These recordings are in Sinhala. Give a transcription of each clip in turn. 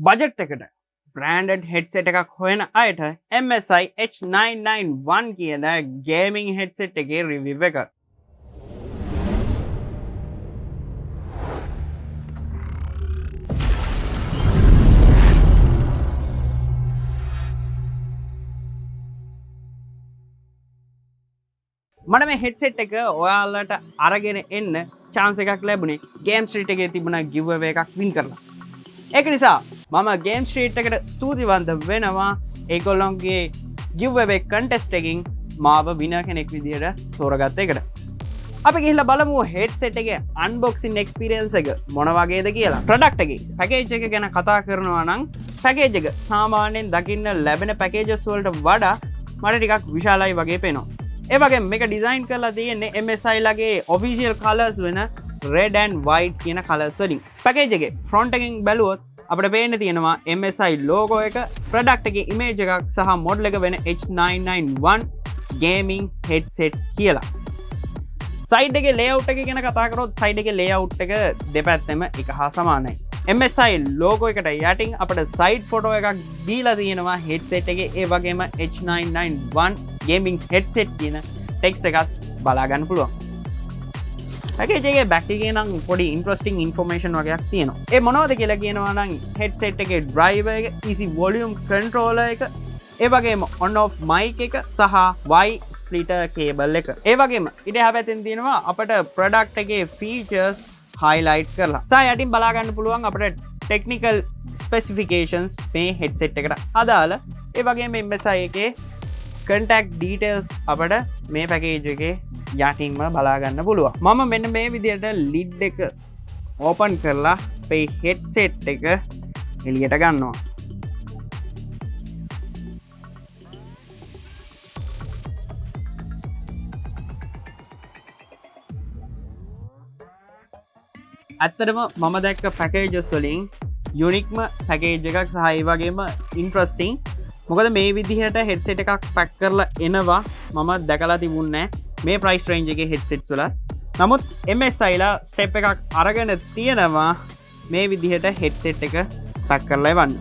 බජට් එකට බ්‍රෑන්ඩඩ් හෙඩ්සෙට් එකක් හොයන අයට MSI H991 කියන ගේමිං හෙඩ්සෙට් එකේ රිවිව් එක. මට මේ හෙඩ්සෙට් එක ඔයාලට අරගෙන එන්න chance එකක් ලැබුණේ ගේම් ස්ට්‍රීට් එකේ තිබුණ giveaway එකක් win කරලා. ඒක නිසා මම ගේම් ස්ට්‍රීට් එකට ස්තුතිවන්ත වෙනවා ඒගොල්ලොන්ගේ giveaway contest එකකින් මාව winner කෙනෙක් විදියට තෝරගත්ත එකට. අපි ගිහිල්ලා බලමු headset එකේ unboxing experience එක මොන වගේද කියලා. product එකේ package එක ගැන කතා කරනවා නම් package එක සාමාන්‍යයෙන් දකින්න ලැබෙන packages වලට වඩා මට ටිකක් විශාලයි වගේ පේනවා. ඒ වගේම මේක ඩිසයින් කරලා තියෙන්නේ MSI ලගේ official colors වෙන red and white කියන colors වලින්. package එකේ front එකෙන් බැලුවොත් අපිට පේන්න තියෙනවා MSI logo එක, product එකේ image එකක් සහ model එක වෙන H991 gaming headset කියලා. side එකේ layout එක ගැන කතා කරොත් side එකේ layout එක දෙපැත්තෙම එක හා සමානයි. MSI logo එකට යටින් අපිට side photo එකක් දීලා තියෙනවා headset එකේ. ඒ වගේම H991 gaming headset කියන text එකත් බලා ගන්න පුළුවන්. package එකේ back එකේ නම් පොඩි interesting information වගේක් තියෙනවා. ඒ මොනවද කියලා කියනවා නම් headset එකේ driver එක, easy volume controller එක, ඒ වගේම on off mic එක සහ Y splitter cable එක. ඒ වගේම ඊට හැපැතින් තියෙනවා අපිට product එකේ features highlight කරලා. සහ යටින් බලා ගන්න පුළුවන් අපිට technical specifications මේ headset එකට අදාළ. ඒ වගේම MSI එකේ contact details අපිට මේ package එකේ යටින්ම බලා ගන්න පුළුවන්. මම මෙන්න මේ විදිහට lid එක open කරලා මේ headset එක එළියට ගන්නවා. ඇත්තටම මම දැක්ක පැකේජස් වලින් යුනික්ම පැකේජ් එකක් සහ ඒ වගේම ඉන්ට්‍රස්ටිං. මොකද මේ විදිහට හෙඩ්සෙට් එකක් පැක් කරලා එනවා මම දැකලා තිබුණේ මේ ප්‍රයිස් රේන්ජ් එකේ හෙඩ්සෙට්ස් වල. නමුත් MSI ලා ස්ටෙප් එකක් අරගෙන තියෙනවා මේ විදිහට හෙඩ්සෙට් එක පැක් කරලා එවන්න.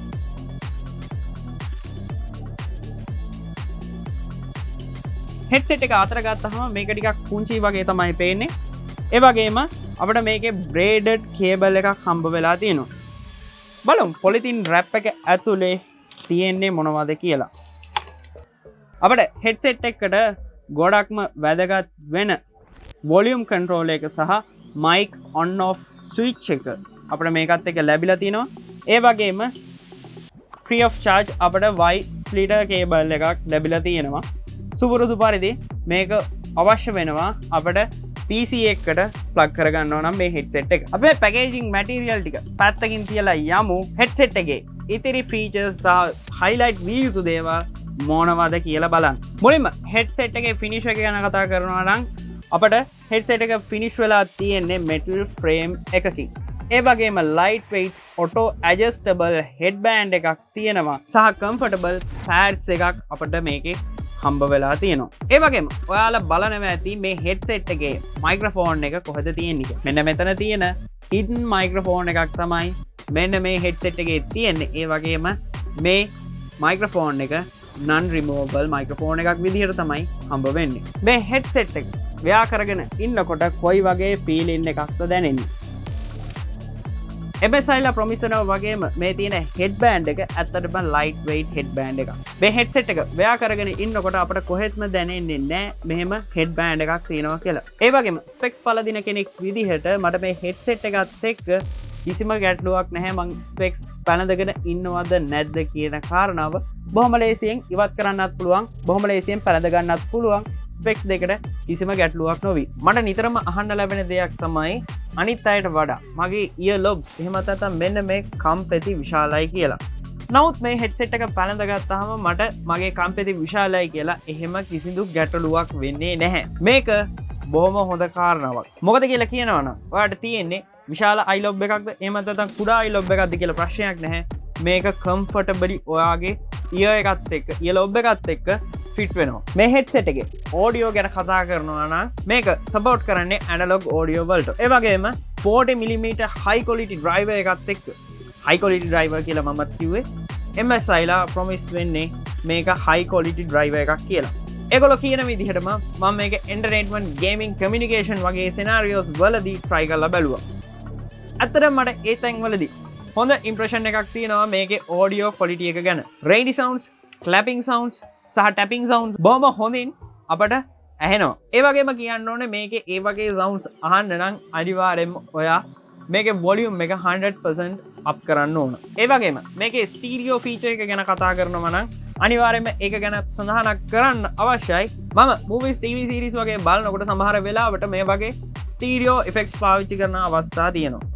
හෙඩ්සෙට් එක අතර ගත්තහම මේක ටිකක් පුංචි වගේ තමයි පේන්නේ. ඒ වගේම අපිට මේකේ braided cable එකක් හම්බ වෙලා තියෙනවා. බලමු පොලිතින් wrap එක ඇතුලේ තියෙන්නේ මොනවද කියලා. අපිට headset එකට ගොඩක්ම වැදගත් වෙන volume control එක සහ mic on off switch එක අපිට මේකත් එක්ක ලැබිලා තිනවා. ඒ වගේම free of charge අපිට Y splitter cable එකක් ලැබිලා තියෙනවා. සුපුරුදු පරිදි මේක අවශ්‍ය වෙනවා අපිට PC එකට ප්ලග් කරගන්න ඕනම් මේ හෙඩ්සෙට් එක. අපේ පැකේජින් මැටීරියල් ටික පැත්තකින් තියලා යමු හෙඩ්සෙට් එකේ ඉතිරි ෆීචර්ස් සහ හයිලයිට් විය යුතු දේවල් මොනවද කියලා බලන්න. මුලින්ම හෙඩ්සෙට් එකේ ෆිනිෂ් එක ගැන කතා කරනවා නම් අපිට හෙඩ්සෙට් එක ෆිනිෂ් වෙලා තියෙන්නේ මෙටල් ෆ්‍රේම් එකකින්. ඒ වගේම ලයිට් වෙයිට් ඔටෝ ඇඩ්ජස්ටබල් හෙඩ්බෑන්ඩ් එකක් තියෙනවා සහ කම්ෆර්ටබල් පෑඩ්ස් එකක් අපිට මේකේ හම්බ වෙලා තියෙනවා. ඒ වගේම ඔයාලා බලනවා ඇති මේ හෙඩ්සෙට් එකේ මයික්‍රොෆෝන් එක කොහෙද තියෙන්නේ. මෙන්න මෙතන තියෙන hidden මයික්‍රොෆෝන් එකක් තමයි මෙන්න මේ හෙඩ්සෙට් එකේ තියෙන්නේ. ඒ වගේම මේ මයික්‍රොෆෝන් එක non removable මයික්‍රොෆෝන් එකක් විදිහට තමයි හම්බ වෙන්නේ. මේ හෙඩ්සෙට් එක ව්‍යා කරගෙන ඉන්නකොට කොයි වගේ ෆීලින් එකක්ද දැනෙන්නේ. MSI ලා ප්‍රොමිස් කරනවා වගේම මේ තියෙන හෙඩ්බෑන්ඩ් එක ඇත්තටම ලයිට් වෙයිට් හෙඩ්බෑන්ඩ් එකක්. මේ හෙඩ්සෙට් එක වෙයා කරගෙන ඉන්නකොට අපිට කොහෙත්ම දැනෙන්නේ නැහැ මෙහෙම හෙඩ්බෑන්ඩ් එකක් තියෙනවා කියලා. ඒ වගේම ස්පෙක්ස් පළදින කෙනෙක් විදිහට මට මේ හෙඩ්සෙට් එකත් එක්ක කිසිම ගැටලුවක් නැහැ. මං ස්පෙක්ස් පැනදගෙන ඉන්නවද නැද්ද කියන කාරණාව බොහොම ලේසියෙන් ඉවත් කරන්නත් පුළුවන්. බොහොම ලේසියෙන් පැනද ගන්නත් පුළුවන්. ස්පෙක්ස් දෙකට කිසිම ගැටලුවක් නොවි. මට නිතරම අහන්න ලැබෙන දෙයක් තමයි අනිත් අයට වඩා මගේ ඉයර් ලොබ්ස් එහෙම නැත්නම් මෙන්න මේ කම්පෙති විශාලයි කියලා. නමුත් මේ හෙඩ්සෙට් එක පැනඳගත්තාම මට මගේ කම්පෙති විශාලයි කියලා එහෙම කිසිදු ගැටලුවක් වෙන්නේ නැහැ. මේක බොහොම හොඳ කාරණාවක්. මොකද කියලා කියනවනම් ඔයාලට තියෙන්නේ විශාල අයිලොබ් එකක්ද එහෙම නැත්නම් කුඩා අයිලොබ් එකක්ද කියලා ප්‍රශ්නයක් නැහැ. මේක කම්ෆර්ටබලි ඔයාගේ ඉයර් එකත් එක්ක ඉයර් ලොබ් එකත් එක්ක ෆිට් වෙනවා. මේ හෙඩ්සෙට් එකේ ඔඩියෝ ගැන කතා කරනවා නම් මේක සපෝට් කරන්නේ ඇනලොග් ඔඩියෝ වලට. ඒ වගේම 40mm high quality driver එකත් එක්ක high quality driver කියලා මමත් කිව්වේ. MSI ලා promise වෙන්නේ මේක high quality driver එකක් කියලා. ඒගොල්ලෝ කියන විදිහටම මම මේක entertainment gaming communication වගේ scenarios වලදී try කරලා බැලුවා. ඇත්තටම මට ඒ තැන්වලදී හොඳ impression එකක් තියෙනවා මේකේ audio quality එක ගැන. rainy sounds, clapping sounds සහ tapping sounds බොහොම හොඳින් අපට ඇහෙනවා. ඒ වගේම කියන්න ඕනේ මේකේ ඒ වගේ sounds අහන්න නම් අනිවාර්යෙන්ම ඔයා මේකේ volume එක 100% up කරන්න ඕන. ඒ වගේම මේකේ stereo feature එක ගැන කතා කරනවා නම් අනිවාර්යෙන්ම ඒක ගැන සඳහනක් කරන්න අවශ්‍යයි. මම movies TV series වගේ බලනකොට සමහර වෙලාවට මේ වගේ stereo effects පාවිච්චි කරන අවස්ථා තියෙනවා.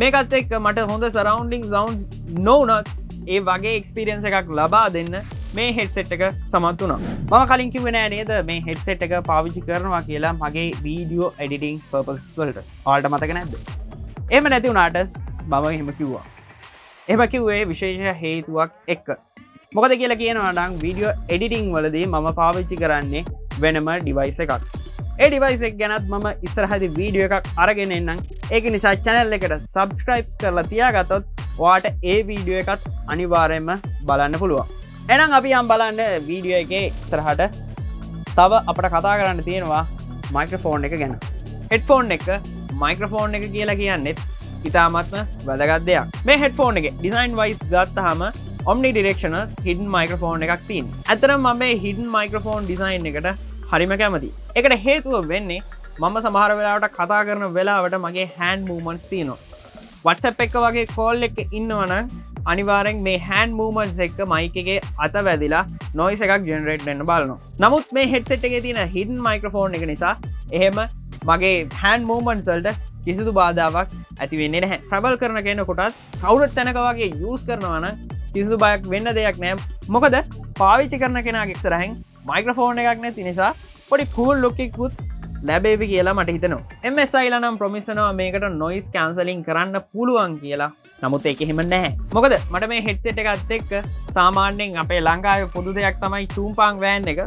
මේකත් එක්ක මට හොඳ surrounding sounds නොවුනත් ඒ වගේ experience එකක් ලබා දෙන්න මේ headset එක සමත් වුණා. මම කලින් කිව්වේ නෑ නේද මේ headset එක පාවිච්චි කරනවා කියලා මගේ video editing purposes වලට. ඔයාලට මතක නැද්ද? එහෙම නැති වුණාට මම එහෙම කිව්වා. එහෙම කිව්වේ විශේෂ හේතුවක් එක්ක. මොකද කියලා කියනවා නම් video editing වලදී මම පාවිච්චි කරන්නේ වෙනම device එකක්. ඒ device එක ගැනත් මම ඉස්සරහදී video එකක් අරගෙන එන්නම්. ඒක නිසා channel එකට subscribe කරලා තියාගත්තොත් ඔයාට ඒ video එකත් අනිවාර්යයෙන්ම බලන්න පුළුවන්. එහෙනම් අපි යම් බලන්න video එකේ ඉස්සරහට තව අපිට කතා කරන්න තියෙනවා microphone එක ගැන. headphone එක microphone එක කියලා කියන්නේ ඉතාමත්ම වැදගත් දෙයක්. මේ headphone එකේ design wise ගත්තාම omnidirectional hidden microphone එකක් තියෙනවා. ඇත්තටම මම මේ hidden microphone design එකට හරිම කැමතියි. ඒකට හේතුව වෙන්නේ මම සමහර වෙලාවට කතා කරන වෙලාවට මගේ hand movements තියෙනවා. WhatsApp එක වගේ call එකක ඉන්නවා නම් අනිවාර්යෙන් මේ hand movements එක්ක mic එකේ අත වැදිලා noise එකක් generate වෙන්න බලනවා. නමුත් මේ headset එකේ තියෙන hidden microphone එක නිසා එහෙම මගේ hand movements වලට කිසිදු බාධාවක් ඇති වෙන්නේ නැහැ. travel කරන කෙනෙකුටත් කවුරුත් තැනක වගේ use කරනවා නම් කිසිදු බයක් වෙන්න දෙයක් නැහැ. මොකද පාවිච්චි කරන කෙනාගේ ඉස්සරහින් microphone එකක් නැති නිසා පොඩි cool look එකකුත් ලැබෙවි කියලා මට හිතෙනවා. MSI ලා නම් promise කරනවා මේකට noise cancelling කරන්න පුළුවන් කියලා. නමුත් ඒක එහෙම නැහැ. මොකද මට මේ headset එකත් එක්ක සාමාන්‍යයෙන් අපේ ලංකාවේ පොදු දෙයක් තමයි චූම්පාං වෑන් එක.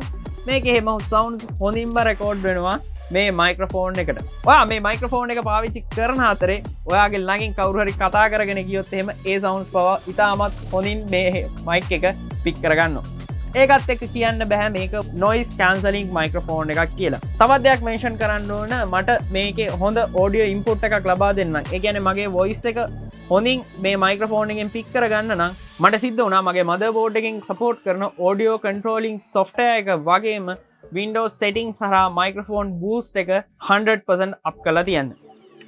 මේකේ එහෙම sound හොඳින්ම record වෙනවා මේ microphone එකට. ඔයා මේ microphone එක පාවිච්චි කරන අතරේ ඔයාගේ ළඟින් කවුරු හරි කතා කරගෙන ගියොත් එහෙම ඒ sounds පවා ඉතාමත් හොඳින් මේ mic එක pick කරගන්නවා. ඒකත් එක්ක කියන්න බෑ මේක noise cancelling microphone එකක් කියලා. තවත් දෙයක් mention කරන්න ඕන මට මේකේ හොඳ audio input එකක් ලබා දෙන්න. ඒ කියන්නේ මගේ voice එක හොඳින් මේ microphone එකෙන් pick කරගන්න නම් මට සිද්ධ වුණා මගේ motherboard එකෙන් support කරන audio controlling software එක වගේම Windows settings හරහා microphone boost එක 100% up කරලා තියන්න.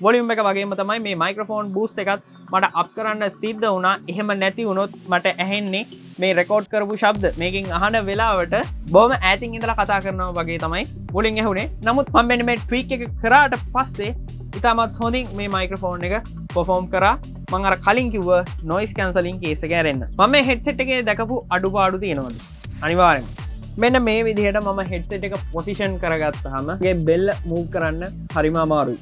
volume එක වගේම තමයි මේ microphone boost එකත් මට up කරන්න සිද්ධ වුණා. එහෙම නැති වුණොත් මට ඇහෙන්නේ මේ record කරපු ශබ්ද මේකෙන් අහන වෙලාවට බොහොම ඈතින් ඉඳලා කතා කරනවා වගේ තමයි මුලින් ඇහුනේ. නමුත් මම මෙන්න මේ tweak එක කරාට පස්සේ ඉතාමත් හොඳින් මේ microphone එක perform කරා. මම අර කලින් කිව්ව noise cancelling case එක ඇරෙන්න. මම මේ headset එකේ දැකපු අඩුපාඩු තියෙනවද? අනිවාර්යෙන්ම මෙන්න මේ විදිහට මම headset එක position කරගත්තාම මේ bell move කරන්න හරිම අමාරුයි.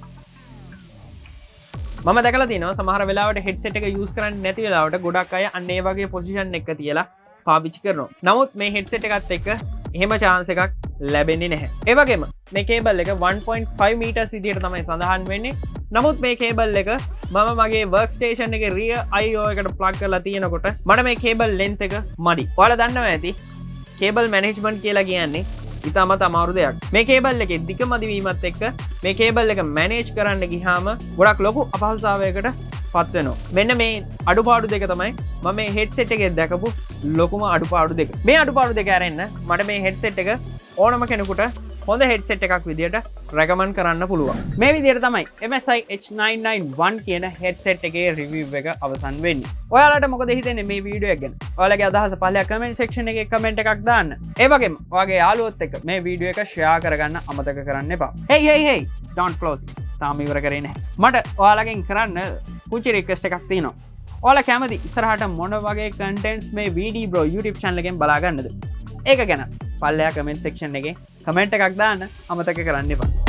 මම දැකලා තියෙනවා සමහර වෙලාවට headset එක use කරන්නේ නැති වෙලාවට ගොඩක් අය අන්න ඒ වගේ position එක තියලා පාවිච්චි කරනවා. නමුත් මේ headset එකත් එක්ක එහෙම chance එකක් ලැබෙන්නේ නැහැ. ඒ වගේම මේ cable එක 1.5 meters විදිහට තමයි සඳහන් වෙන්නේ. නමුත් මේ cable එක මම මගේ workstation එකේ rear IO එකට plug කරලා තියෙනකොට මට මේ cable length එක මදි. ඔයාලා දන්නවා ඇති cable management කියලා කියන්නේ ඉතාමත් අමාරු දෙයක්. මේ කේබල් එකේ දිග මදි වීමත් එක්ක මේ කේබල් එක මැනේජ් කරන්න ගියාම ගොඩක් ලොකු අපහසුතාවයකට පත් වෙනවා. මෙන්න මේ අඩුපාඩු දෙක තමයි මම මේ headset එකේ දැකපු ලොකුම අඩුපාඩු දෙක. මේ අඩුපාඩු දෙක අරෙන්න මට මේ headset එක ඕනම කෙනෙකුට හොඳ headset එකක් විදියට recommend කරන්න පුළුවන්. මේ විදියට තමයි MSI H991 කියන headset එකේ review එක අවසන් වෙන්නේ. ඔයාලට මොකද හිතෙන්නේ මේ වීඩියෝ එක ගැන? ඔයාලගේ අදහස පහළ comment section එකේ comment එකක් දාන්න. ඒ වගේම ඔයාගේ යාළුවොත් එක්ක මේ වීඩියෝ එක share කරගන්න අමතක කරන්න එපා. Hey don't close it. තාම ඉවර කරේ නැහැ. මට ඔයාලගෙන් කරන්න පුංචි request එකක් තියෙනවා. ඔයාලා කැමති ඉස්සරහට මොන වගේ contents මේ VD Bro YouTube channel එකෙන් බලා ගන්නද? ඒක ගැන පල්ලෙහා comment section එකේ කමෙන්ට් එකක් දාන්න අමතක කරන්න එපා.